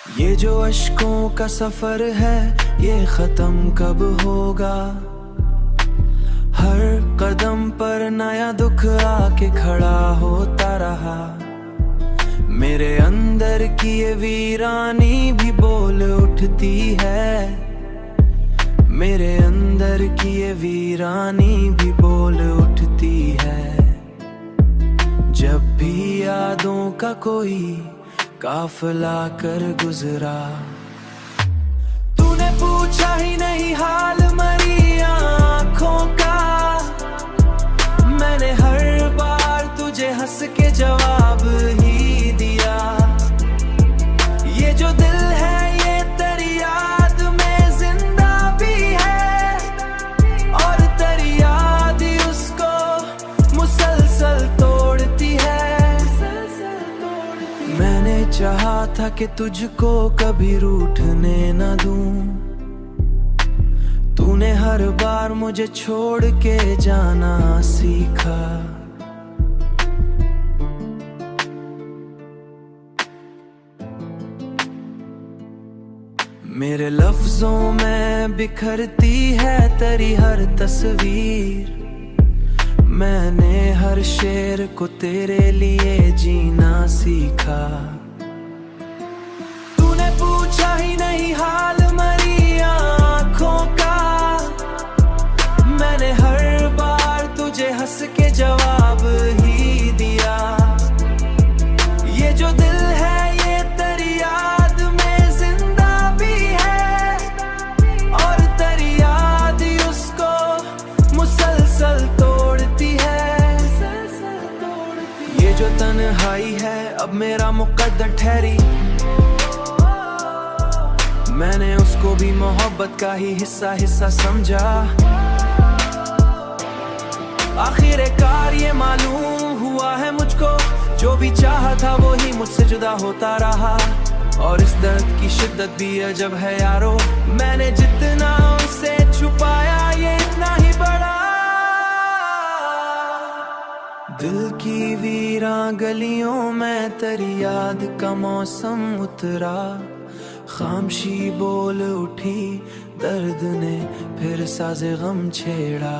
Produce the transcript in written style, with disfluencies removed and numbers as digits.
ये जो अश्कों का सफर है ये खत्म कब होगा। हर कदम पर नया दुख आके खड़ा होता रहा। मेरे अंदर की ये वीरानी भी बोल उठती है। मेरे अंदर की ये वीरानी भी बोल उठती है। जब भी यादों का कोई काफिला कर गुजरा, तूने पूछा ही नहीं हाल मरी आँखों का। मैंने हर बार तुझे हंस के जवाब ही दिया। ये जो दिल है ये तेरी याद में जिंदा भी है, और तेरी याद ही उसको मुसलसल तोड़ती है। मैंने चाहा था कि तुझको कभी रूठने न दूं। तूने हर बार मुझे छोड़ के जाना सीखा। मेरे लफ्जों में बिखरती है तेरी हर तस्वीर। मैंने हर शेर को तेरे लिए जीना सीखा। तूने पूछा ही नहीं हाल मरी आँखों का। मैंने हर बार तुझे हंस के जवाब ही दिया। ये जो दिल है ये तेरी याद में जिंदा भी है, और तेरी याद ही उसको मुसलसल तोड़ती है। ये जो तन्हाई है अब मेरा मुकद्दर ठहरी। मैंने उसको भी मोहब्बत का ही हिस्सा समझा। आखिरकार ये मालूम हुआ है मुझको, जो भी चाहा था वो ही मुझसे जुदा होता रहा। और इस दर्द की शिद्दत भी अजब है यारो। मैंने जितना उसे छुपाया ये इतना ही बड़ा। दिल की वीरां गलियों में तेरी याद का मौसम उतरा। खामशी बोल उठी दर्द ने फिर साज़े गम छेड़ा।